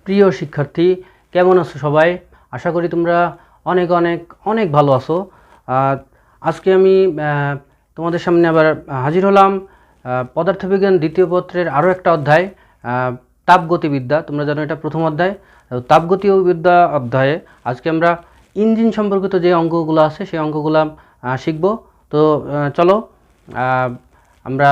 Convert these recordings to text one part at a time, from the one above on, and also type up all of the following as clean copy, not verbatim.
প্রিয় শিক্ষার্থী, কেমন আছো সবাই? আশা করি তোমরা অনেক অনেক অনেক ভালো আছো। আজকে আমি তোমাদের সামনে আবার হাজির হলাম পদার্থবিজ্ঞান দ্বিতীয় পত্রের আরও একটা অধ্যায়, তাপগতিবিদ্যা। তোমরা জানো এটা প্রথম অধ্যায়। তাপগতিবিদ্যা অধ্যায়ে আজকে আমরা ইঞ্জিন সম্পর্কিত যে অঙ্কগুলো আছে সেই অঙ্কগুলো শিখব। তো চলো আমরা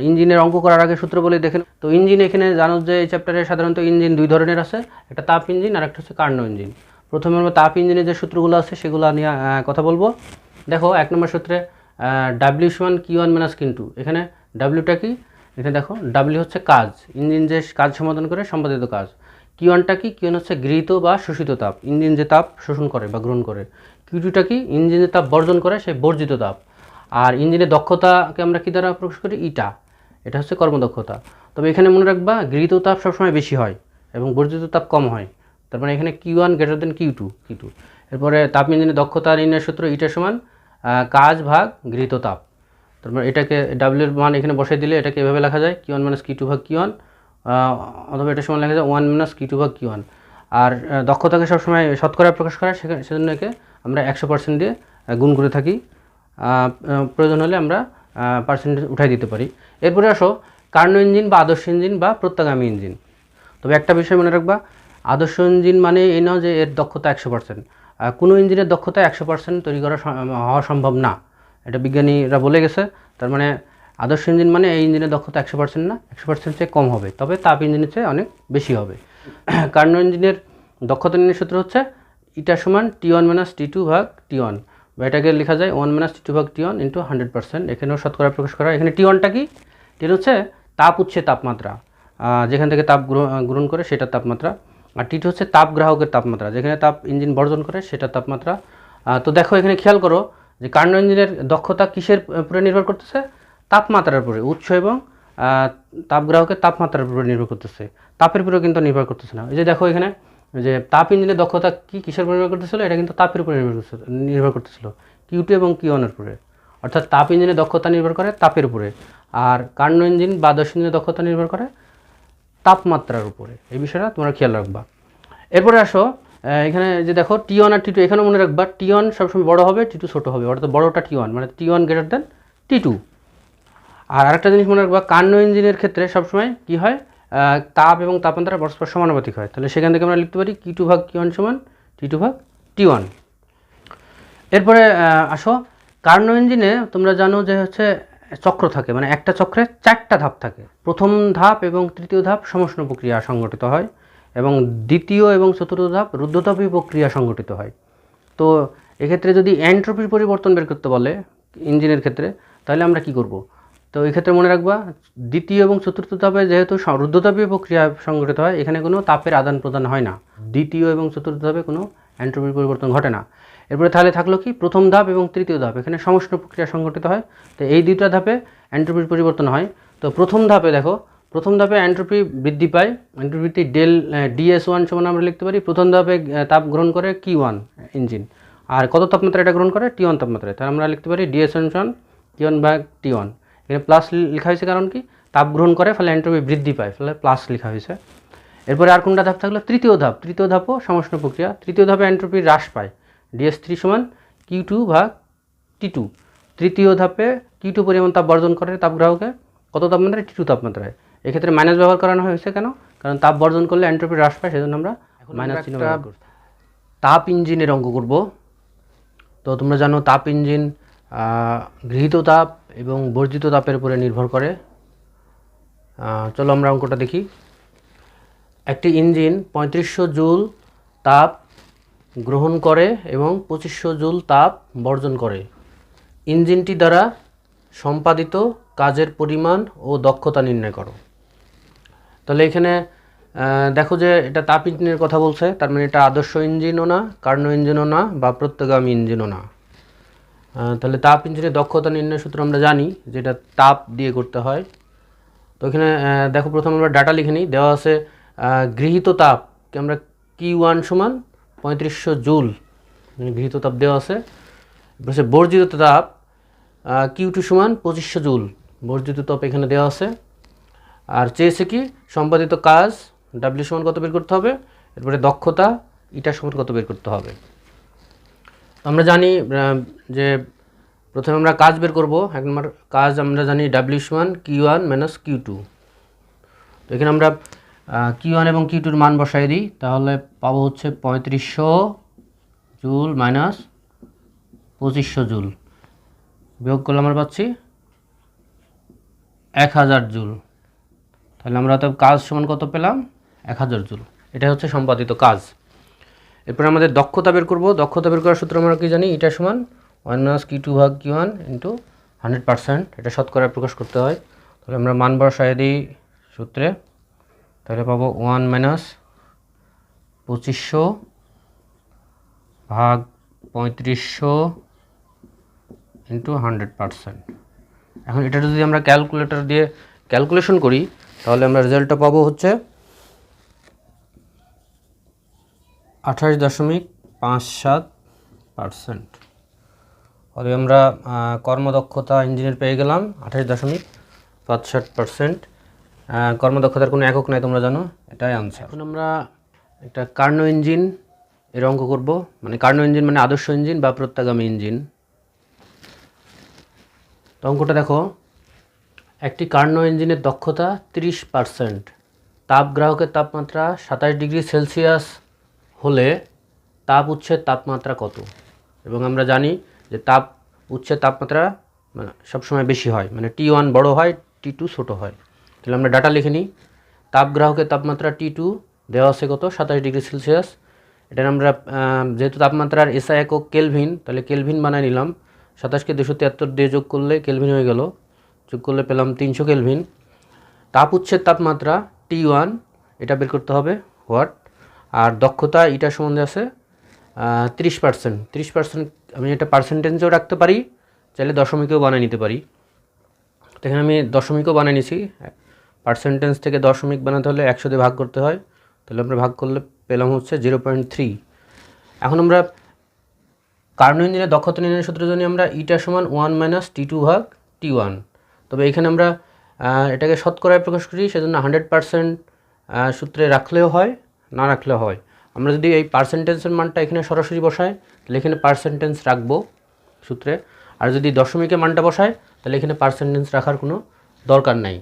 ইঞ্জিনের অঙ্ক করার আগে সূত্র বলে দেখেন। তো ইঞ্জিন এখানে জানো যে এই চ্যাপ্টারে সাধারণত ইঞ্জিন দুই ধরনের আছে, একটা তাপ ইঞ্জিন আর একটা হচ্ছে কার্নো ইঞ্জিন। প্রথমে আমরা তাপ ইঞ্জিনের যে সূত্রগুলো আছে সেগুলো নিয়ে কথা বলবো। দেখো 1 নম্বর সূত্রে ডাব্লিউ সমান Q1 - Q2। এখানে ডাব্লিউটা কি? এখানে দেখো ডাব্লিউ হচ্ছে কাজ, ইঞ্জিন যে কাজ সমাধান করে সম্পাদিত কাজ। Q1টা কি? Q1 হচ্ছে গৃহীত বা শোষিত তাপ, ইঞ্জিন যে তাপ শোষণ করে বা গ্রহণ করে। Q2টা কি? ইঞ্জিন যে তাপ বর্জন করে সেই বর্জিত তাপ। আর ইঞ্জিনের দক্ষতাকে আমরা কী দ্বারা প্রকাশ করি? ইটা। এটা হচ্ছে কর্মদক্ষতা। তবে এখানে মনে রাখবা গৃহীত তাপ সবসময় বেশি হয় এবং বর্জিত তাপ কম হয়। তার মানে এখানে Q1 > Q2। এরপরে তাপ ইঞ্জিনের দক্ষতা নির্ণয়ের সূত্র ইটা সমান কাজ ভাগ গৃহীত তাপ। তারপর এটাকে ডাব্লিউর মান এখানে বসাই দিলে এটাকে এভাবে লেখা যায় Q1 - Q2 ভাগ Q1, অথবা এটা সমান লেখা যায় 1 - Q2 ভাগ Q1। আর দক্ষতাকে সবসময় শতকরায় প্রকাশ করা, সেজন্য একে আমরা 100% দিয়ে গুণ করে থাকি। প্রয়োজন হলে আমরা পার্সেন্টেজ উঠাই দিতে পারি। এরপরে আসো কার্নো ইঞ্জিন বা আদর্শ ইঞ্জিন বা প্রত্যাগামী ইঞ্জিন। তবে একটা বিষয় মনে রাখবা, আদর্শ ইঞ্জিন মানে এই নয় যে এর দক্ষতা 100%। কোনো ইঞ্জিনের দক্ষতা 100% তৈরি করা হওয়া সম্ভব না, এটা বিজ্ঞানীরা বলে গেছে। তার মানে আদর্শ ইঞ্জিন মানে এই ইঞ্জিনের দক্ষতা 100% না, 100% চেয়ে কম হবে, তবে তাপ ইঞ্জিনের চেয়ে অনেক বেশি হবে। কার্নো ইঞ্জিনের দক্ষতা নির্ণয়ের সূত্র হচ্ছে ইটা সমান T1 - T2 ভাগ T1, বা এটাকে লেখা যায় 1 - T2 ভাগ T1 × 100%। এখানেও শতকরা প্রকাশ করা। এখানে T1টা কি? T1 হচ্ছে তাপ উৎসের তাপমাত্রা, যেখান থেকে তাপ গ্রহণ করে সেটার তাপমাত্রা। আর T2 হচ্ছে তাপ গ্রাহকের তাপমাত্রা, যেখানে তাপ ইঞ্জিন বর্জন করে সেটার তাপমাত্রা। তো দেখো এখানে খেয়াল করো যে কার্নো ইঞ্জিনের দক্ষতা কিসের উপরে নির্ভর করতেছে? তাপমাত্রার উপরে। উৎস এবং তাপ গ্রাহকের তাপমাত্রার উপরে নির্ভর করতেছে, তাপের উপরেও কিন্তু নির্ভর করতেছে না। এই যে দেখো এখানে যে তাপ ইঞ্জিনের দক্ষতা কি কিসের উপর নির্ভর করতেছিল? এটা কিন্তু তাপের উপরে নির্ভর করতেছিল Q2 এবং Q1 এর উপরে। অর্থাৎ তাপ ইঞ্জিনের দক্ষতা নির্ভর করে তাপের উপরে, আর কার্নো ইঞ্জিন বা আদর্শ ইঞ্জিনের দক্ষতা নির্ভর করে তাপমাত্রার উপরে। এই বিষয়টা তোমরা খেয়াল রাখবা। এরপরে আসো এখানে যে দেখো T1 আর T2, এখানেও মনে রাখবা T1 সবসময় বড় হবে, T2 ছোট হবে, অর্থাৎ বড়টা T1, মানে T1 > T2। আর আরেকটা জিনিস মনে রাখবা, কার্নো ইঞ্জিনের ক্ষেত্রে সবসময় কি হয়? তাপ এবং তাপমাত্রা পরস্পর সমানুপাতিক হয়। তাহলে সেখান থেকে আমরা লিখতে পারি Q2 ভাগ Q1 সমান T2 ভাগ T1। এরপরে আসো কার্নো ইঞ্জিনে তোমরা জানো যে হচ্ছে চক্র থাকে, মানে একটা চক্রে 4টা ধাপ থাকে। প্রথম ধাপ এবং তৃতীয় ধাপ সমষ্ণ প্রক্রিয়া সংঘটিত হয়, এবং দ্বিতীয় এবং চতুর্থ ধাপ রুদ্ধতাপীয় প্রক্রিয়া সংঘটিত হয়। তো এক্ষেত্রে যদি এন্ট্রপির পরিবর্তন বের করতে বলে ইঞ্জিনের ক্ষেত্রে, তাহলে আমরা কি করব? তো এক্ষেত্রে মনে রাখবা দ্বিতীয় এবং চতুর্থ ধাপে যেহেতু রুদ্ধতাপীয় প্রক্রিয়া সংঘটিত হয়, এখানে কোনো তাপের আদান প্রদান হয় না। দ্বিতীয় এবং চতুর্থ ধাপে কোনো এন্ট্রপির পরিবর্তন ঘটে না। এরপরে তাহলে থাকলো কি? প্রথম ধাপ এবং তৃতীয় ধাপ, এখানে সমষ্ণ প্রক্রিয়া সংঘটিত হয়। তো এই দুইটা ধাপে এন্ট্রপির পরিবর্তন হয়। তো প্রথম ধাপে দেখো, প্রথম ধাপে এন্ট্রপি বৃদ্ধি পায়, এন্ট্রপি বৃদ্ধি DS1 সমান আমরা লিখতে পারি প্রথম ধাপে তাপ গ্রহণ করে Q1 ইঞ্জিন, আর কত তাপমাত্রা এটা গ্রহণ করে? T1 তাপমাত্রায়। তাহলে আমরা লিখতে পারি DS1 সমান Q1 ভাগ T1। এখানে প্লাস লেখা হয়েছে কারণ কি? তাপ গ্রহণ করে ফলে এন্ট্রপি বৃদ্ধি পায়, ফলে প্লাস লেখা হয়েছে। এরপরে আর কোনটা ধাপ থাকলো? তৃতীয় ধাপ। তৃতীয় ধাপও সমষ্ণ প্রক্রিয়া। তৃতীয় ধাপে এন্ট্রপি হ্রাস পায়, DS3 সমান Q2 ভাগ T2। তৃতীয় ধাপে Q2 পরিমাণ তাপ বর্জন করে তাপগ্রাহকে কত তাপমাত্রায়? T2 তাপমাত্রায়। এক্ষেত্রে মাইনাস ব্যবহার করানো হয়েছে কেন? কারণ তাপ বর্জন করলে এন্ট্রপি হ্রাস পায়, সেজন্য আমরা মাইনাস চিহ্ন ব্যবহার করব। তাপ ইঞ্জিনের অঙ্ক করব। তো তোমরা জানো তাপ ইঞ্জিন গৃহীত তাপ এবং বর্জিত তাপের উপরে নির্ভর করে। চলো আমরা অঙ্কটা দেখি। একটি ইঞ্জিন 3500 জুল তাপ গ্রহণ করে এবং 2500 জুল তাপ বর্জন করে। ইঞ্জিনটি দ্বারা সম্পাদিত কাজের পরিমাণ ও দক্ষতা নির্ণয় করো। তাহলে এখানে দেখো যে এটা তাপ ইঞ্জিনের কথা বলছে, তার মানে এটা আদর্শ ইঞ্জিনও না, কার্নো ইঞ্জিনও না, বা প্রত্যাগামী ইঞ্জিনও না। তাহলে তাপ ইঞ্জিনের দক্ষতা নির্ণয়ের সূত্র আমরা জানি, যেটা তাপ দিয়ে করতে হয়। তো এখানে দেখো প্রথমে আমরা ডাটা লিখে নিই। দেওয়া আছে গৃহীত তাপকে আমরা Q1 সমান 3500 জুল গৃহীত তাপ দেওয়া আছে। বলছে বর্জিত তাপ Q2 সমান 2500 জুল বর্জিত তাপ এখানে দেওয়া আছে। আর চেয়েছে কি? সম্পাদিত কাজ W সমান কত বের করতে হবে? এরপরে দক্ষতা ইটার সমান কত বের করতে হবে। আমরা জানি যে প্রথমে আমরা কাজ বের করব। 1 নম্বর কাজ আমরা জানি W1 Q1 মাইনাস Q2। তো এখানে আমরা Q1 এবং Q2 এর মান বসাই দিই, তাহলে পাবো হচ্ছে 3500 জুল মাইনাস 2500 জুল, বিয়োগ করলে আমরা পাচ্ছি 1000 জুল। তাহলে আমরা তো কাজ সমান কত পেলাম, 1000 জুল। এটা হচ্ছে সম্পাদিত কাজ। এরপর আমাদের দক্ষতা বের করব। দক্ষতা বের করার সূত্র আমরা কি জানি, এটা সমান 1 মাইনাস Q2 ভাগ Q1 ইন্টু 100%। এটা শতকরা প্রকাশ করতে হয়। তাহলে আমরা মান বসাই দিই সূত্রে, তাহলে পাবো 1 মাইনাস 2500 ভাগ 3500 ইন্টু 100%। এখন এটা যদি আমরা ক্যালকুলেটর দিয়ে ক্যালকুলেশন করি, তাহলে আমরা রেজাল্টটা পাবো হচ্ছে 28.57%। ফলে আমরা কর্মদক্ষতা ইঞ্জিনের পেয়ে গেলাম 28.57%। কর্মদক্ষতার কোনো একক নাই, তোমরা জানো, এটাই আনসার। এখন আমরা একটা কার্নো ইঞ্জিন এর অঙ্ক করব। মানে কার্নো ইঞ্জিন মানে আদর্শ ইঞ্জিন বা প্রত্যাগামী ইঞ্জিন। তো অঙ্কটা দেখো, একটি কার্নো ইঞ্জিনের দক্ষতা 30%, তাপ গ্রাহকের তাপমাত্রা 27 ডিগ্রি সেলসিয়াস হলে তাপ উৎসের তাপমাত্রা কত। এবং আমরা জানি যে তাপ উৎসের তাপমাত্রা মানে সবসময় বেশি হয়, মানে T1 বড় হয়, T2 ছোট হয়। তাহলে আমরা ডাটা লিখে নিই। তাপ গ্রাহকের তাপমাত্রা T2 দেওয়া আছে কত, 27 ডিগ্রি সেলসিয়াস। এটা আমরা যেহেতু তাপমাত্রার এসআই একক কেলভিন, তাহলে কেলভিন বানায় নিলাম। 27কে 273 দিয়ে যোগ করলে কেলভিন হয়ে গেল, যোগ করলে পেলাম 300 কেলভিন। তাপ উৎসের তাপমাত্রা T1, এটা বের করতে হবে ওয়াট। আর দক্ষতা এটা সম্বন্ধে আছে 30%। 30% আমি এটা পার্সেন্টেজেও রাখতে পারি, চাইলে দশমিকেও বানিয়ে নিতে পারি। তো এখানে আমি দশমিকও বানিয়ে নিছি। পার্সেন্টেজ থেকে দশমিক বানাতে হলে 100 দিয়ে ভাগ করতে হয়, তাহলে আমরা ভাগ করলে পেলাম হচ্ছে 0.3। এখন আমরা কার্নো ইঞ্জিনের দক্ষতা নির্ণয়ের সূত্র জানি আমরা ইটা সমান 1 মাইনাস T2 ভাগ T1। তবে এখানে আমরা এটাকে শতকরায় প্রকাশ করি, সেজন্য 100% সূত্রে রাখলেও হয়, না রাখলেও হয়। আমরা যদি এই পার্সেন্টেজের মানটা এখানে সরাসরি বসাই, তাহলে এখানে পার্সেন্টেজ রাখবো সূত্রে। আর যদি দশমিকের মানটা বসায়, তাহলে এখানে পার্সেন্টেজ রাখার কোনো দরকার নাই।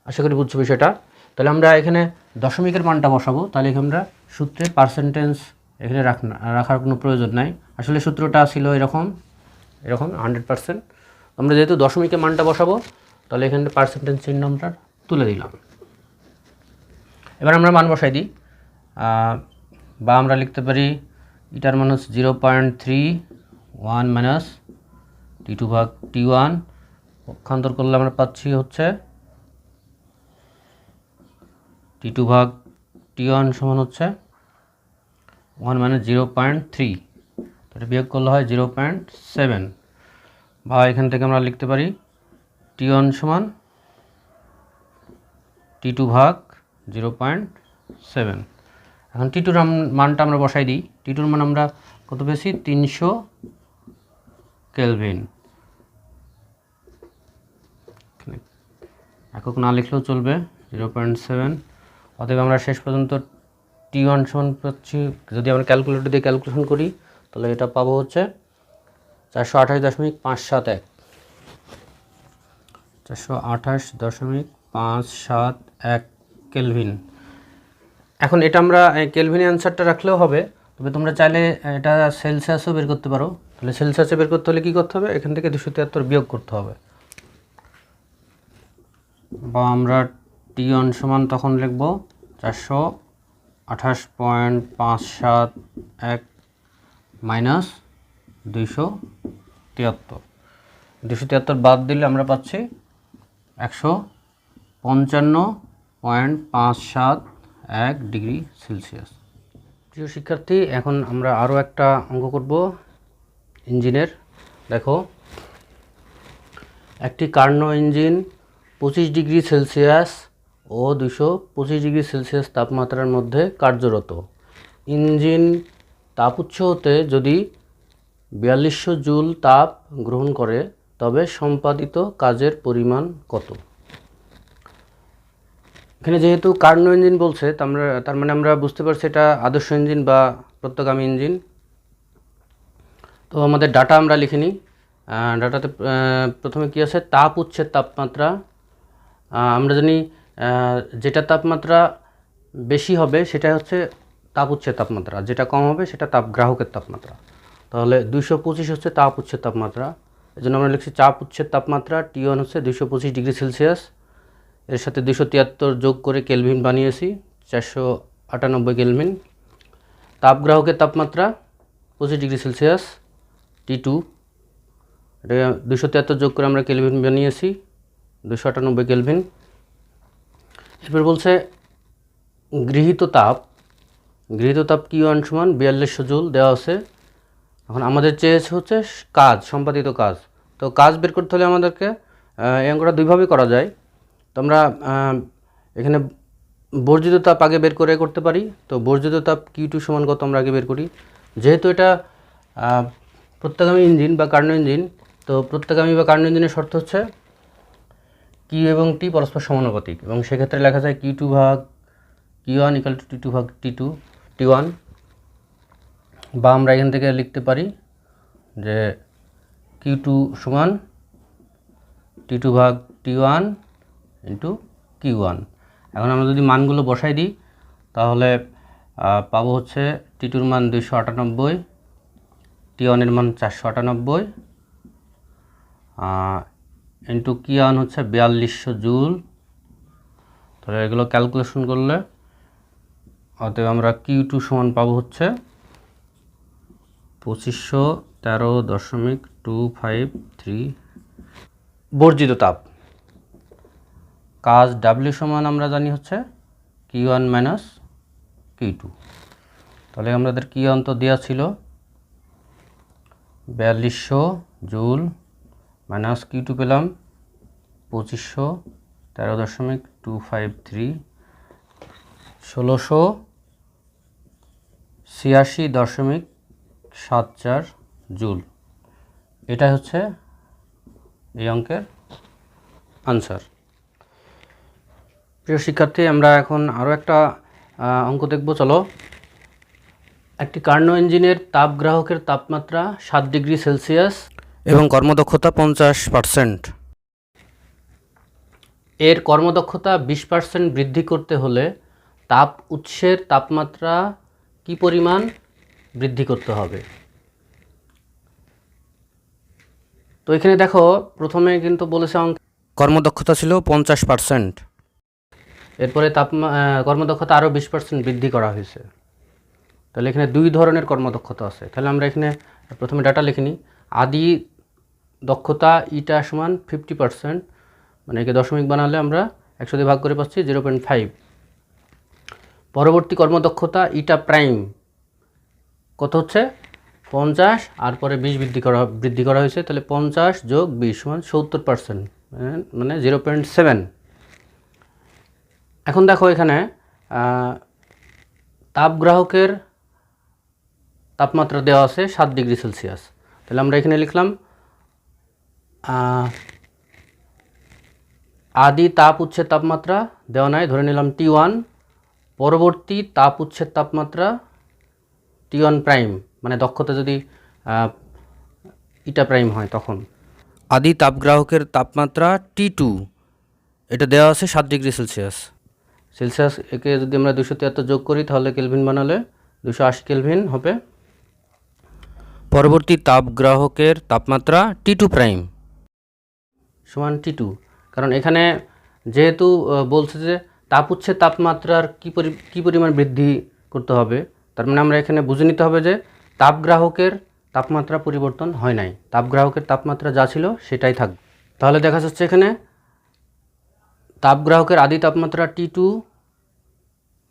আশা করি বুঝছো বিষয়টা। তাহলে আমরা এখানে দশমিকের মানটা বসাবো, তাহলে এখানে আমরা সূত্রে পার্সেন্টেজ এখানে রাখার কোনো প্রয়োজন নাই। আসলে সূত্রটা ছিল এরকম 100%। আমরা যেহেতু দশমিকের মানটা বসাবো, তাহলে এখানে পার্সেন্টেজ চিহ্ন আমরা তুলে দিলাম। এবার আমরা মান বসাই দিই, বা আমরা লিখতে পারি ইটার মান হচ্ছে 0.31 মাইনাস T2 ভাগ T1। পক্ষান্তর করলে আমরা পাচ্ছি হচ্ছে T2 ভাগ T1 সমান হচ্ছে 1 মাইনাস 0.3। এটা বিয়োগ করলে হয় 0.7। বা এখান থেকে আমরা লিখতে পারি T1 সমান T2 ভাগ 0.7। এখন T2 মানটা আমরা বসাই দিই। T2 মান আমরা কত পেয়েছি, 300 কেলভিন। একক না লিখলেও চলবে, 0.7। অতএব আমরা শেষ পর্যন্ত T1 সমান পাচ্ছি, যদি আমরা ক্যালকুলেটর দিয়ে ক্যালকুলেশন করি, তাহলে এটা পাবো হচ্ছে 428.571। 428.571 কেলভিন। এখন এটা আমরা কেলভিনে অ্যান্সারটা রাখলেও হবে, তবে তোমরা চাইলে এটা সেলসিয়াসও বের করতে পারো। তাহলে সেলসিয়াসে বের করতে হলে কী করতে হবে, এখান থেকে 273 বিয়োগ করতে হবে। বা আমরা T1 সমান তখন লিখব 428.571 মাইনাস 273। 273 বাদ দিলে আমরা পাচ্ছি 155.571 ডিগ্রি সেলসিয়াস। প্রিয় শিক্ষার্থী, এখন আমরা আরও একটা অঙ্ক করব ইঞ্জিনের। দেখো, একটি কার্নো ইঞ্জিন 25 ডিগ্রি সেলসিয়াস ও 225 ডিগ্রি সেলসিয়াস তাপমাত্রার মধ্যে কার্যরত। ইঞ্জিন তাপ উৎস হতে যদি 4200 জুল তাপ গ্রহণ করে, তবে সম্পাদিত কাজের পরিমাণ কত। এখানে যেহেতু কার্নো ইঞ্জিন বলছে তার মানে আমরা বুঝতে পারছি এটা আদর্শ ইঞ্জিন বা প্রত্যগামী ইঞ্জিন। তো আমাদের ডাটা আমরা লিখে নিই। ডাটাতে প্রথমে কী আছে, তাপ উচ্ছেদ তাপমাত্রা। আমরা জানি যেটা তাপমাত্রা বেশি হবে সেটা হচ্ছে তাপ উচ্ছেদ তাপমাত্রা, যেটা কম হবে সেটা তাপ গ্রাহকের তাপমাত্রা। তাহলে 225 হচ্ছে তাপ উচ্ছেদ তাপমাত্রা, এই জন্য আমরা লিখছি চাপ উচ্ছেদ তাপমাত্রা T1 হচ্ছে 225 ডিগ্রি সেলসিয়াস। এর সাথে 273 যোগ করে কেলভিন বানিয়েছি, 498 কেলভিন। তাপ গ্রাহকের তাপমাত্রা 25 ডিগ্রি সেলসিয়াস T2, এটা 273 যোগ করে আমরা কেলভিন বানিয়েছি 298 কেলভিন। এরপর বলছে গৃহীত তাপ Q1 সমান 4200 জুল দেওয়া আছে। এখন আমাদের চেয়েছে হচ্ছে কাজ, সম্পাদিত কাজ। তো কাজ বের করতে হলে আমাদেরকে এই অঙ্কটা দুইভাবে করা যায়। তো আমরা এখানে বর্জিত তাপ আগে বের করে করতে পারি। তো বর্জিত তাপ Q2 সমান কত আমরা আগে বের করি। যেহেতু এটা প্রত্যগামী ইঞ্জিন বা কার্নো ইঞ্জিন, তো প্রত্যগামী বা কার্নো ইঞ্জিনের শর্ত হচ্ছে Q এবং T পরস্পর সমানুপাতিক, এবং সেক্ষেত্রে লেখা যায় Q2 ভাগ Q1 ইকাল টু T2 ভাগ T1। বা আমরা এখান থেকে লিখতে পারি যে Q2 সমান T2 ভাগ T1 ইন্টু Q1। এখন আমরা যদি মানগুলো বসাই দিই তাহলে পাবো হচ্ছে T2-র মান 298, T1-এর মান 498 ইন্টু Q1 হচ্ছে 4200 জুল। তাহলে এগুলো ক্যালকুলেশন করলে অতএব আমরা Q2 সমান পাবো হচ্ছে 2513.253 বর্জিত তাপ। কাজ W সমান আমরা জানি হচ্ছে Q1 মাইনাস Q2। তাহলে আমাদের Q1 তো দেওয়া ছিল 4200 জুল, মাইনাস Q2 পেলাম 2513.253, 1686.74 জুল। এটা হচ্ছে এই অঙ্কের আনসার। প্রিয় শিক্ষার্থী, আমরা এখন আরও একটা অঙ্ক দেখব। চলো। একটি কার্নো ইঞ্জিনের তাপ গ্রাহকের তাপমাত্রা 7 ডিগ্রি সেলসিয়াস এবং কর্মদক্ষতা 50%। এর কর্মদক্ষতা 20% বৃদ্ধি করতে হলে তাপ উৎসের তাপমাত্রা কি পরিমাণ বৃদ্ধি করতে হবে। তো এখানে দেখো, প্রথমে কিন্তু বলেছে কর্মদক্ষতা ছিল 50%, এরপরে কর্মদক্ষতা আরও 20% বৃদ্ধি করা হয়েছে। তাহলে এখানে দুই ধরনের কর্মদক্ষতা আছে। তাহলে আমরা এখানে প্রথমে ডাটা লিখে নিই। আদি দক্ষতা ইটা সমান 50%, মানে একে দশমিক বানালে আমরা 100 দিয়ে ভাগ করে পাচ্ছি 0.5। পরবর্তী কর্মদক্ষতা ইটা প্রাইম কত হচ্ছে 50, আর পরে 20 বৃদ্ধি করা হয়েছে। তাহলে 50 যোগ 20 সমান 70%, মানে 0.7। এখন দেখো এখানে তাপগ্রাহকের তাপমাত্রা দেওয়া আছে 7 ডিগ্রি সেলসিয়াস। তাহলে আমরা এখানে লিখলাম আদি তাপ উচ্ছেদ তাপমাত্রা দেওয়া নাই, ধরে নিলাম T1। পরবর্তী তাপ উচ্ছেদ তাপমাত্রা T1 প্রাইম, মানে দক্ষতা যদি ইটা প্রাইম হয় তখন। আদি তাপগ্রাহকের তাপমাত্রা T2, এটা দেওয়া আছে 7 ডিগ্রি সেলসিয়াস। একে যদি আমরা 273 যোগ করি তাহলে কেলভিন বানালে 280 কেলভিন হবে। পরবর্তী তাপগ্রাহকের তাপমাত্রা T2 প্রাইম সমান T2, কারণ এখানে যেহেতু বলছে যে তাপ উচ্ছেদ তাপমাত্রার কী পরিমাণ বৃদ্ধি করতে হবে, তার মানে আমরা এখানে বুঝে নিতে হবে যে তাপগ্রাহকের তাপমাত্রা পরিবর্তন হয় নাই, তাপগ্রাহকের তাপমাত্রা যা ছিল সেটাই থাকবে। তাহলে দেখা যাচ্ছে এখানে তাপগ্রাহকের আদি তাপমাত্রা T2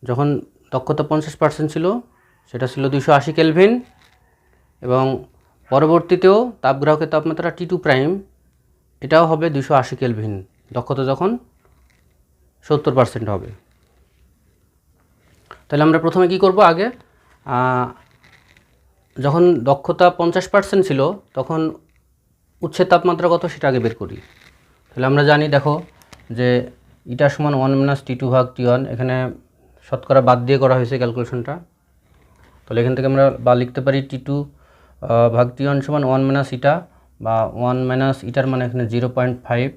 যখন দক্ষতা 50% ছিল সেটা ছিল 280 কেলভিন, এবং পরবর্তীতেও তাপগ্রাহকের তাপমাত্রা T2 প্রাইম এটাও হবে 280 কেলভিন, দক্ষতা যখন 70% হবে। তাহলে আমরা প্রথমে কি করব, আগে যখন দক্ষতা 50% ছিল তখন উচ্ছেদ তাপমাত্রা কত সেটা আগে বের করি। তাহলে আমরা জানি, দেখো যে ইটা সমান 1 মাইনাস T2 ভাগ T1, এখানে শতকরা বাদ দিয়ে করা হয়েছে ক্যালকুলেশনটা। তাহলে এখান থেকে আমরা বা লিখতে পারি T2 ভাগ T1 সমান 1 মাইনাস ইটা, বা 1 মাইনাস ইটার মানে এখানে 0.5,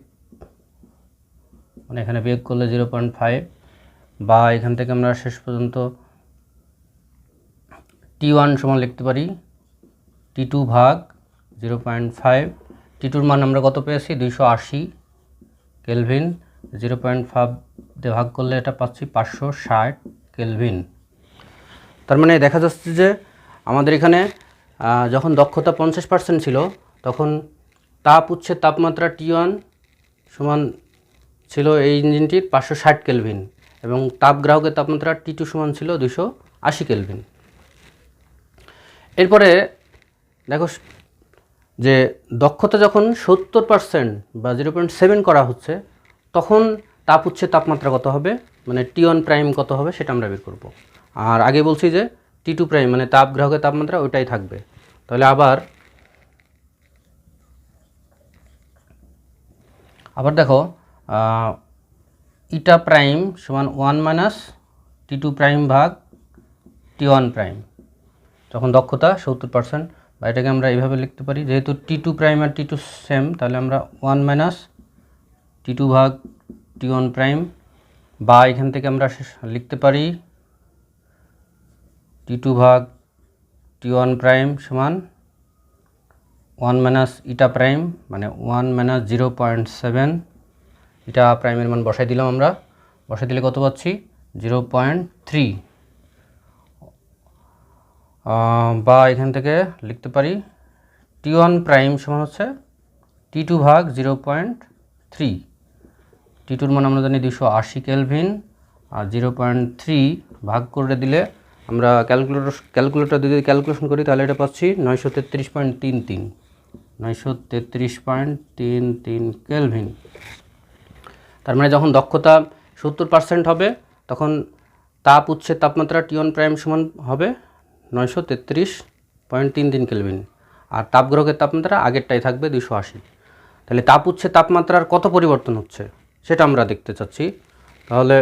মানে এখানে বিয়োগ করলে 0.5, বা এখান থেকে আমরা শেষ পর্যন্ত T1 সমান লিখতে পারি T2 ভাগ 0.5। T2 মান আমরা কত পেয়েছি 280 কেলভিন, 0.5 দিয়ে ভাগ করলে এটা পাচ্ছি 560 কেলভিন। তার মানে দেখা যাচ্ছে যে আমাদের এখানে যখন দক্ষতা 50% ছিল তখন তাপ উৎসের তাপমাত্রা T1 সমান ছিল এই ইঞ্জিনটির 560 কেলভিন, এবং তাপ গ্রাহকের তাপমাত্রা T2 সমান ছিল 280 কেলভিন। এরপরে দেখো যে দক্ষতা যখন 70% বা 0.7 করা হচ্ছে তখন তাপ উৎসের তাপমাত্রা কত হবে, মানে T1 প্রাইম কত হবে সেটা আমরা বের করব। আর আগে বলছি যে T2 প্রাইম মানে তাপ গ্রাহকের তাপমাত্রা ওইটাই থাকবে। তাহলে আবার দেখো ইটা প্রাইম সমান 1 মাইনাস T2 প্রাইম ভাগ T1 প্রাইম, যখন দক্ষতা 70%, বা এটাকে আমরা এইভাবে লিখতে পারি, যেহেতু T2 প্রাইম আর T2 সেম, তাহলে আমরা 1 মাইনাস T2 ভাগ T1 প্রাইম, বা এখান থেকে আমরা লিখতে পারি T2 ভাগ T1 প্রাইম সমান 1 মাইনাস ইটা প্রাইম, মানে 1 মাইনাস 0.7, ইটা প্রাইমের মান বসাই দিলাম আমরা, বসাই দিলে কত পাচ্ছি 0.3, বা এখান থেকে লিখতে পারি T1 প্রাইম সমান হচ্ছে T2 ভাগ 0.3। T2 মান আমরা জানি 280 কেলভিন, আর 0.3 ভাগ করে দিলে আমরা ক্যালকুলেটর দিয়ে ক্যালকুলেশন করি তাহলে এটা পাচ্ছি 933.33 কেলভিন। তার মানে যখন দক্ষতা 70% হবে তখন তাপ উৎসের তাপমাত্রা T1 প্রাইম সমান হবে 933.33 কেলভিন, আর তাপগ্রাহকের তাপমাত্রা আগেরটাই থাকবে 280। তাহলে তাপ উৎসের তাপমাত্রার কত পরিবর্তন হচ্ছে সেটা আমরা দেখতে চাচ্ছি। তাহলে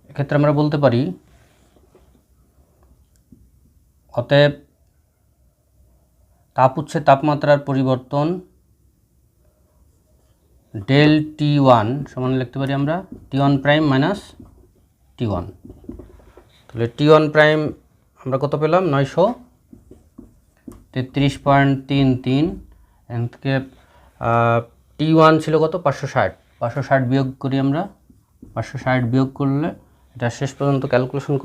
এক্ষেত্রে আমরা বলতে পারি অতএব তাপ উৎসের তাপমাত্রার পরিবর্তন ডেল T1 সমান লিখতে পারি আমরা T1 প্রাইম মাইনাস T1। তাহলে T1 প্রাইম আমরা কত পেলাম 933.33, এখান থেকে T1 ছিল কত 560 বিয়োগ করি আমরা, 560 বিয়োগ করলে এটা শেষ পর্যন্ত ক্যালকুলেশন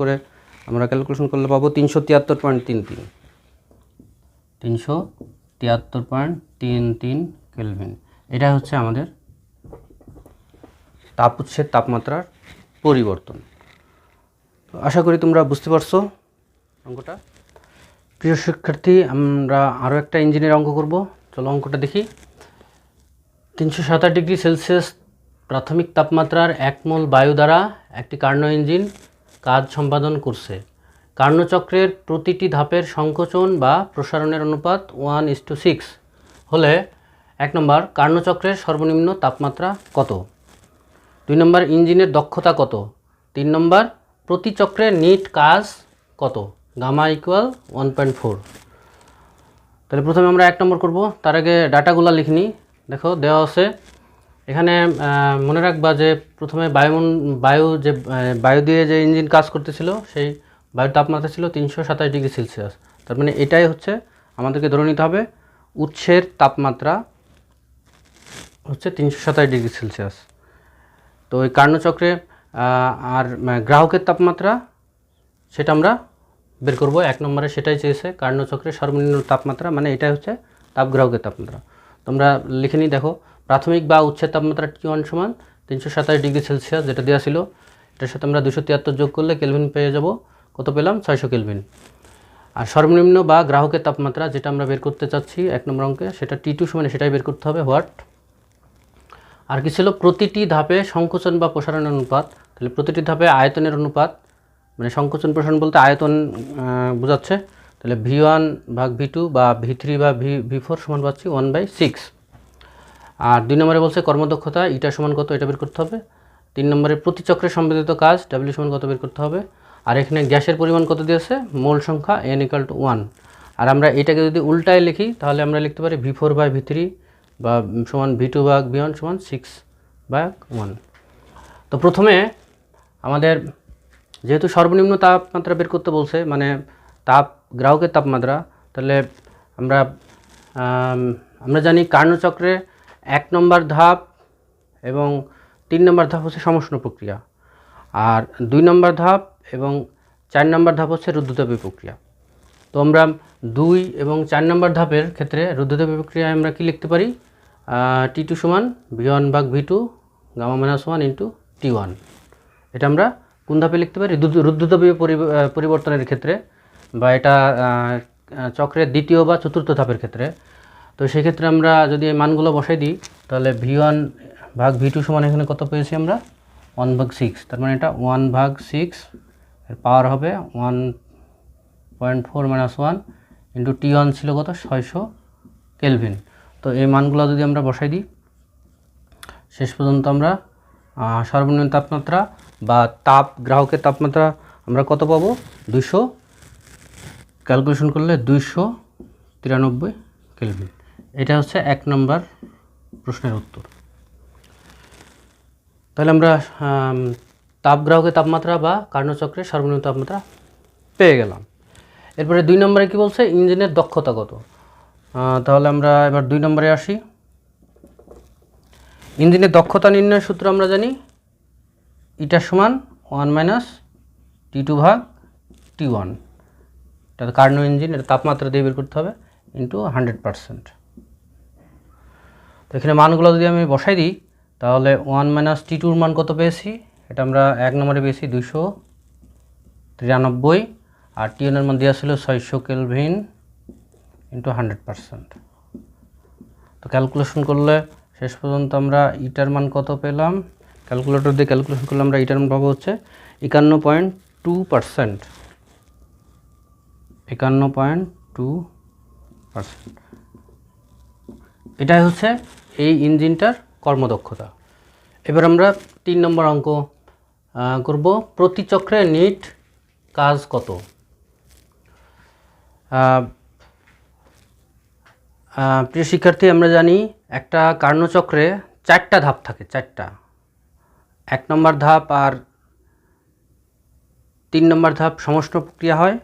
করলে পাবো 373.33 কেলভিন। এটা হচ্ছে আমাদের তাপ উৎসের তাপমাত্রার পরিবর্তন। আশা করি তোমরা বুঝতে পারছো অঙ্কটা। প্রিয় শিক্ষার্থী, আমরা আরও একটা ইঞ্জিনের অঙ্ক করব। চলো অঙ্কটা দেখি। 327 ডিগ্রি সেলসিয়াস প্রাথমিক তাপমাত্রার 1 মোল বায়ু দ্বারা একটি কার্নো ইঞ্জিন কাজ সম্পাদন করছে। কার্নোচক্রের প্রতিটি ধাপের সংকোচন বা প্রসারণের অনুপাত 1:6 হলে 1 নম্বর কার্নোচক্রের সর্বনিম্ন তাপমাত্রা কত, 2 নম্বর ইঞ্জিনের দক্ষতা কত, 3 নম্বর প্রতি চক্রে নিট কাজ কত, গামা ইকুয়াল 1.4। তাহলে প্রথমে আমরা 1 নম্বর করব, তার আগে ডাটাগুলো লিখে নিই। দেখো দেওয়া আছে এখানে, মনে রাখবা যে প্রথমে বায়ু দিয়ে যে ইঞ্জিন কাজ করতেছিল সেই বায়ুর তাপমাত্রা ছিল 327 ডিগ্রি সেলসিয়াস। তার মানে এটাই হচ্ছে আমাদেরকে ধরে নিতে হবে উৎসের তাপমাত্রা হচ্ছে 327 ডিগ্রি সেলসিয়াস। তো ওই কার্নোচক্রে আর গ্রাহকের তাপমাত্রা সেটা আমরা বের করব। 1 নম্বরে সেটাই চেয়েছে, কার্নোচক্রের সর্বনিম্ন তাপমাত্রা, মানে এটাই হচ্ছে তাপগ্রাহকের তাপমাত্রা। তোমরা লিখে নিই। দেখো প্রাথমিক বা উৎসের তাপমাত্রা T1 সমান 327 ডিগ্রি সেলসিয়াস, যেটা দেওয়া ছিল, এটার সাথে আমরা 273 যোগ করলে কেলভিন পেয়ে যাব। কত পেলাম 600 কেলভিন। আর সর্বনিম্ন বা গ্রাহকের তাপমাত্রা যেটা আমরা বের করতে চাচ্ছি 1 নম্বর অঙ্কে, সেটা T2 সমান সেটাই বের করতে হবে, হোয়াট। আর কি ছিল প্রতিটি ধাপে সংকোচন বা প্রসারণের অনুপাত। তাহলে প্রতিটি ধাপে আয়তনের অনুপাত, মানে সংকোচন প্রসারণ বলতে আয়তন বোঝাচ্ছে। তাহলে V1 ভাগ V2 বা V3 বা V4 সমান পাচ্ছি 1/6। আর 2 নম্বরে বলছে কর্মদক্ষতা ইটা সমান কত এটা বের করতে হবে। 3 নম্বরে প্রতি চক্রে সম্পাদিত কাজ ডাব্লিউ সমান কত বের করতে হবে। আর এখানে গ্যাসের পরিমাণ কত দিয়েছে, মোল সংখ্যা n = 1। আর আমরা এটাকে যদি উল্টায় লিখি তাহলে আমরা লিখতে পারি V4/V3 বা সমান V2/V1 সমান 6/1। তো প্রথমে আমাদের যেহেতু সর্বনিম্ন তাপমাত্রা বের করতে বলছে, মানে গ্রাহকের তাপমাত্রা, তাহলে আমরা জানি কার্নো চক্রে 1 নম্বর ধাপ এবং 3 নম্বর ধাপ হচ্ছে সমষ্ণ প্রক্রিয়া, আর 2 নম্বর ধাপ এবং 4 নম্বর ধাপ হচ্ছে রুদ্ধতাপীয় প্রক্রিয়া। তো আমরা 2 এবং 4 নম্বর ধাপের ক্ষেত্রে রুদ্ধতাপীয় প্রক্রিয়ায় আমরা কি লিখতে পারি, T2 সমান V1/V2 Γ-1 × T1। এটা আমরা কোন ধাপে লিখতে পারি, রুদ্ধতাপীয় পরিবর্তনের ক্ষেত্রে, বা এটা চক্রের দ্বিতীয় বা চতুর্থ ধাপের ক্ষেত্রে। তো সেই ক্ষেত্রে আমরা যদি এই মানগুলো বসাই দিই তাহলে V1/V2 সমান এখানে কত পেয়েছি আমরা 1/6, তার মানে এটা 1/6 এর পাওয়ার হবে 1.4 - 1 × T1 ছিল কত 600 কেলভিন। তো এই মানগুলো যদি আমরা বসাই দিই শেষ পর্যন্ত আমরা সর্বনিম্ন তাপমাত্রা বা গ্রাহকের তাপমাত্রা আমরা কত পাবো, 200, ক্যালকুলেশন করলে 293 কেলভিন। এটা হচ্ছে 1 নম্বর প্রশ্নের উত্তর। তাহলে আমরা গ্রাহকের তাপমাত্রা বা কার্নো চক্রের সর্বনিম্ন তাপমাত্রা পেয়ে গেলাম। এরপরে 2 নম্বরে কি বলছে, ইঞ্জিনের দক্ষতা কত। তাহলে আমরা এবার 2 নম্বরে আসি। ইঞ্জিনের দক্ষতা নির্ণয়ের সূত্র আমরা জানি, ইটা সমান 1 - T2/T1। এটা কার্নো ইঞ্জিন, এটা তাপমাত্রা দিয়ে বের করতে হবে ইন্টু 100%। তো এখানে মানগুলো যদি আমি বসাই দিই তাহলে 1 - T2 মান কত পেয়েছি, এটা আমরা 1 নম্বরে পেয়েছি 293, আর T1 এর মান দেওয়া ছিল 600 কেলভিন ইন্টু 100%। তো ক্যালকুলেশন করলে শেষ পর্যন্ত আমরা ইটার মান কত পেলাম, ক্যালকুলেটর দিয়ে ক্যালকুলেশন করলে আমরা ইটার মান পাবো হচ্ছে 51.2%। 51.2%। এটাই হচ্ছে এই ইঞ্জিনটার কর্মদক্ষতা। এবার আমরা 3 নম্বর অঙ্ক করব, প্রতি চক্রে নিট কাজ কত। প্রিয় শিক্ষার্থী, আমরা জানি একটা কার্নো চক্রে 4টা ধাপ থাকে, 4টা। 1 নম্বর ধাপ আর 3 নম্বর ধাপ সমষ্ণ প্রক্রিয়া হয়,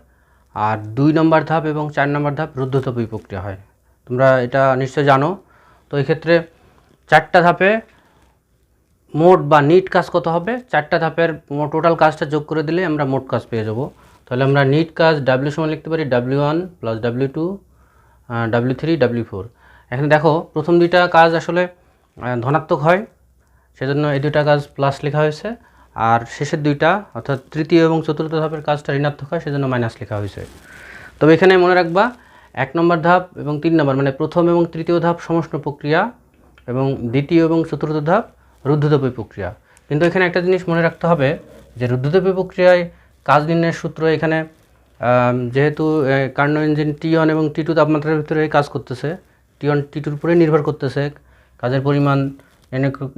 আর 2 নম্বর ধাপ এবং 4 নম্বর ধাপ রুদ্ধতাপীয় প্রক্রিয়া হয়। তোমরা এটা নিশ্চয় জানো। তো এই ক্ষেত্রে 4টা ধাপে মোট বা নিট কাজ কত হবে, 4টা ধাপের টোটাল কাজটা যোগ করে দিলে আমরা মোট কাজ পেয়ে যাব। তাহলে আমরা নিট কাজ W সমান লিখতে পারি W1 + W2 W3 W4। এখানে দেখো প্রথম 2টা কাজ আসলে ধনাত্মক হয়, সেজন্য এই 2টা কাজ প্লাস লেখা হয়েছে, আর শেষের 2টা অর্থাৎ তৃতীয় এবং চতুর্থ ধাপের কাজটা ঋণাত্মক হয়, সেজন্য মাইনাস লেখা হয়েছে। তবে এখানে মনে রাখবা 1 নম্বর ধাপ এবং 3 নম্বর মানে প্রথম এবং তৃতীয় ধাপ সমষ্ণ প্রক্রিয়া এবং দ্বিতীয় এবং চতুর্থ ধাপ রুদ্ধতাপীয় প্রক্রিয়া। কিন্তু এখানে একটা জিনিস মনে রাখতে হবে যে রুদ্ধতাপীয় প্রক্রিয়ায় কাজ নির্ণয়ের সূত্র এখানে যেহেতু কার্নো ইঞ্জিন T1 এবং T2 তাপমাত্রার ভিতরে কাজ করতেছে, T1 T2-র উপরে নির্ভর করতেছে কাজের পরিমাণ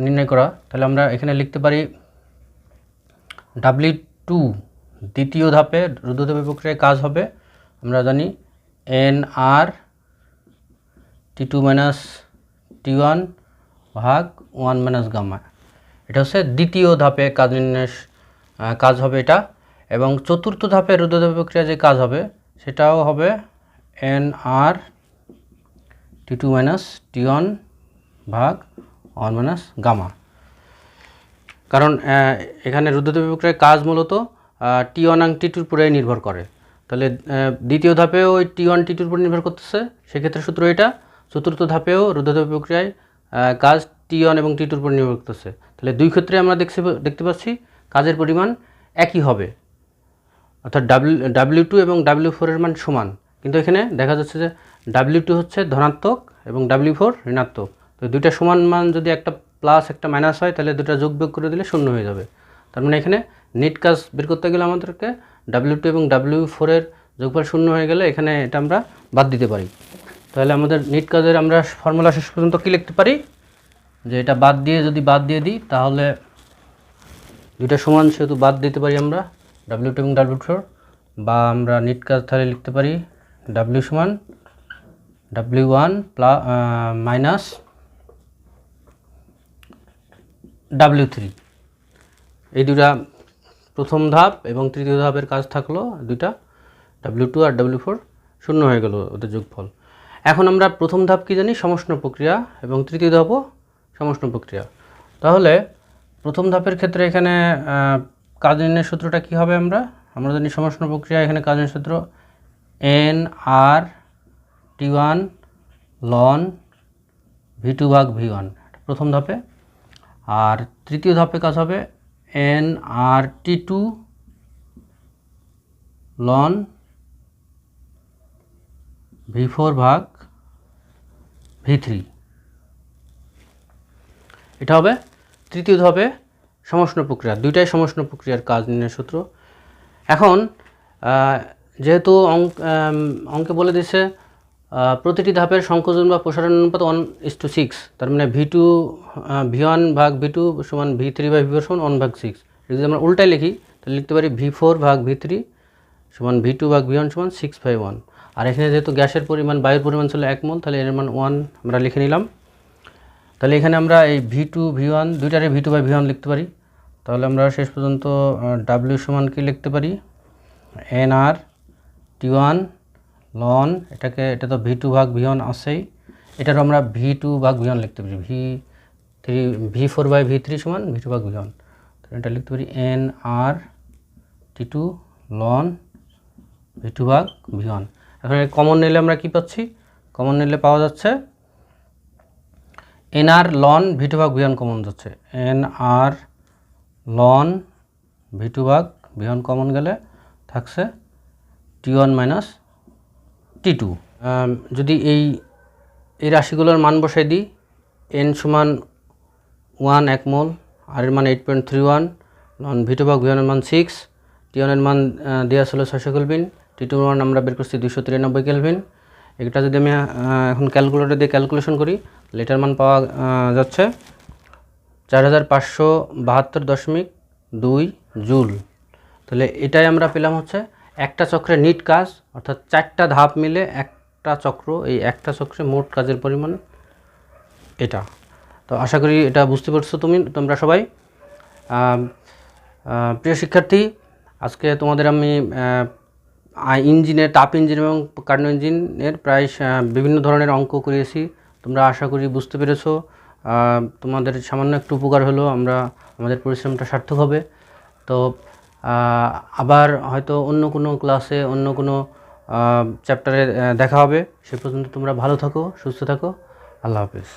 নির্ণয় করা, তাহলে আমরা এখানে লিখতে পারি W2 দ্বিতীয় ধাপে রুদ্ধতাপীয় প্রক্রিয়ায় কাজ হবে, আমরা জানি NR T2 - T1 ভাগ 1 - গামা। এটা হচ্ছে দ্বিতীয় ধাপে কাজ নির্ণয়ের কাজ হবে এটা। এবং চতুর্থ ধাপে রুদ্ধতাপীয় প্রক্রিয়া যে কাজ হবে সেটাও হবে NR T2 - T1 ভাগ 1 - গামা। কারণ এখানে রুদ্ধতাপীয় প্রক্রিয়ার কাজ মূলত T1 এবং T2-র উপরে নির্ভর করে। তাহলে দ্বিতীয় ধাপেও ওই T1 T2-র উপর নির্ভর করতেছে, সেক্ষেত্রে সূত্র এটা। চতুর্থ ধাপেও রুদ্ধতাপীয় প্রক্রিয়ায় কাজ T1 এবং T2-র উপর নির্ভর করতেছে। তাহলে দুই ক্ষেত্রে আমরা দেখতে পাচ্ছি কাজের পরিমাণ একই হবে, অর্থাৎ W2 এবং W4 এর মান সমান। কিন্তু এখানে দেখা যাচ্ছে যে W2 হচ্ছে ধনাত্মক এবং W4 ঋণাত্মক। তো দুইটা সমান মান যদি একটা প্লাস একটা মাইনাস হয় তাহলে দুটো যোগ বিয়োগ করে দিলে শূন্য হয়ে যাবে। তার মানে এখানে নিট কাজ বের করতে গেলে আমাদেরকে W2 এবং W4 এর যোগফল শূন্য হয়ে গেলে এখানে এটা আমরা বাদ দিতে পারি। তাহলে আমাদের নিট কাজের আমরা ফর্মুলা শেষ পর্যন্ত কী লিখতে পারি, যে এটা বাদ দিয়ে দিই তাহলে দুইটা সমান, সেহেতু বাদ দিতে পারি আমরা W2 এবং W4, বা আমরা নিট কাজ তাহলে লিখতে পারি W সমান W1 মাইনাস W3। এই দুটা প্রথম ধাপ এবং তৃতীয় ধাপের কাজ থাকলো দুইটা, W2 আর W4 শূন্য হয়ে গেল ওদের যোগফল। এখন আমরা প্রথম ধাপ কি জানি, সমষ্ণ প্রক্রিয়া, এবং তৃতীয় ধাপও সমষ্ণ প্রক্রিয়া। তাহলে প্রথম ধাপের ক্ষেত্রে এখানে কাজ নির্ণয়ের সূত্রটা কি হবে, আমরা জানি সমষ্ণ প্রক্রিয়া, এখানে কাজ নির্ণয়ের সূত্র nRT1 ln V2 ভাগ V1 প্রথম ধাপে, আর তৃতীয় ধাপে কাজ হবে nRT2 ln V4 ভাগ V3। এটা হবে তৃতীয় ধাপে সমষ্ণ প্রক্রিয়া, দুইটাই সমষ্ণ প্রক্রিয়ার কাজ নির্ণয়ের সূত্র। এখন যেহেতু অঙ্কে বলে দিছে প্রতিটি ধাপের সংকোচন বা প্রসারণ অনুপাত 1:6, তার মানে V1 ভাগ V2 সমান V3 ভাগ V4 সমান 1/6। যদি আমরা উল্টায় লিখি তাহলে লিখতে পারি V4 ভাগ V3 সমান V2 ভাগ V1 সমান 6/1। আর এখানে যেহেতু গ্যাসের পরিমাণ, বায়ুর পরিমাণ ছিল 1 মোল, তাহলে এর মান 1 আমরা লিখে নিলাম। তাহলে এখানে আমরা এই V2 V1 দুইটারে V2 by V1 লিখতে পারি। তাহলে আমরা শেষ পর্যন্ত W সমান কি লিখতে পারি, nRT1 ln, এটা তো V2 ভাগ V1 আছেই, এটারও আমরা V2 ভাগ V1 লিখতে পারি, V4 বাই V3 সমান V2 ভাগ V1। তাহলে এটা লিখতে পারি nRT2 ln V2 ভাগ V1। এখন কমন নিলে আমরা কি পাচ্ছি, কমন নিলে পাওয়া যাচ্ছে nR ln V2 ভাগ V1 কমন যাচ্ছে, nR ln V2 ভাগ V1 কমন গেলে থাকছে T1 মাইনাস T2। যদি এই রাশিগুলোর মান বসাই দিই, n সমান 1 1 মোল, আর এর মান 8.31, লন V2 ভাগ V1 এর মান 6, T1 এর মান দেওয়া ছিল 600 কেলভিন, T2 এর মান আমরা বের করছি 293 কেলভিন। এটা যদি আমি এখন ক্যালকুলেটর দিয়ে ক্যালকুলেশন করি, লিটার মান পাওয়া যাচ্ছে 4572.2 জুল। তাহলে এটাই আমরা পেলাম হচ্ছে একটা চক্রে নিট কাজ, অর্থাৎ 4টা ধাপ মিলে একটা চক্র, এই একটা চক্রে মোট কাজের পরিমাণ এটা। তো আশা করি এটা বুঝতে পারছো তোমরা সবাই। প্রিয় শিক্ষার্থী, আজকে তোমাদের আমি ইঞ্জিনের, তাপ ইঞ্জিন এবং কার্নো ইঞ্জিনের প্রায় বিভিন্ন ধরনের অঙ্ক করিয়েছি। তোমরা আশা করি বুঝতে পেরেছো, তোমাদের সামান্য একটু উপকার হলো, আমাদের পরিশ্রমটা সার্থক হবে। তো আবার হয়তো অন্য কোনো ক্লাসে, অন্য কোনো চ্যাপ্টারে দেখা হবে। সে পর্যন্ত তোমরা ভালো থাকো, সুস্থ থাকো। আল্লাহ হাফেজ।